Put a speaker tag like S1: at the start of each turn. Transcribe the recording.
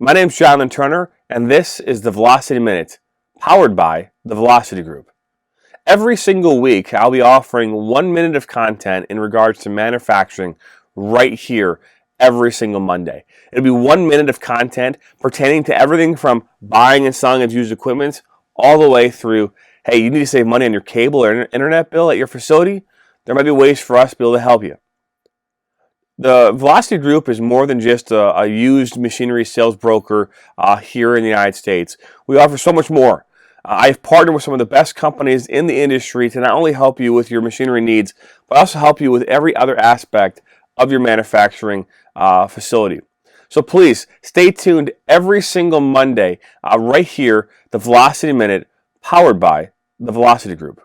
S1: My name's Jonathan Turner, and this is the Velocity Minute, powered by the Velocity Group. Every single week, I'll be offering 1 minute of content in regards to manufacturing right here every single Monday. It'll be 1 minute of content pertaining to everything from buying and selling of used equipment all the way through, hey, you need to save money on your cable or internet bill at your facility? There might be ways for us to be able to help you. The Velocity Group is more than just a used machinery sales broker here in the United States. We offer so much more. I've partnered with some of the best companies in the industry to not only help you with your machinery needs, but also help you with every other aspect of your manufacturing facility. So please stay tuned every single Monday right here, the Velocity Minute, powered by the Velocity Group.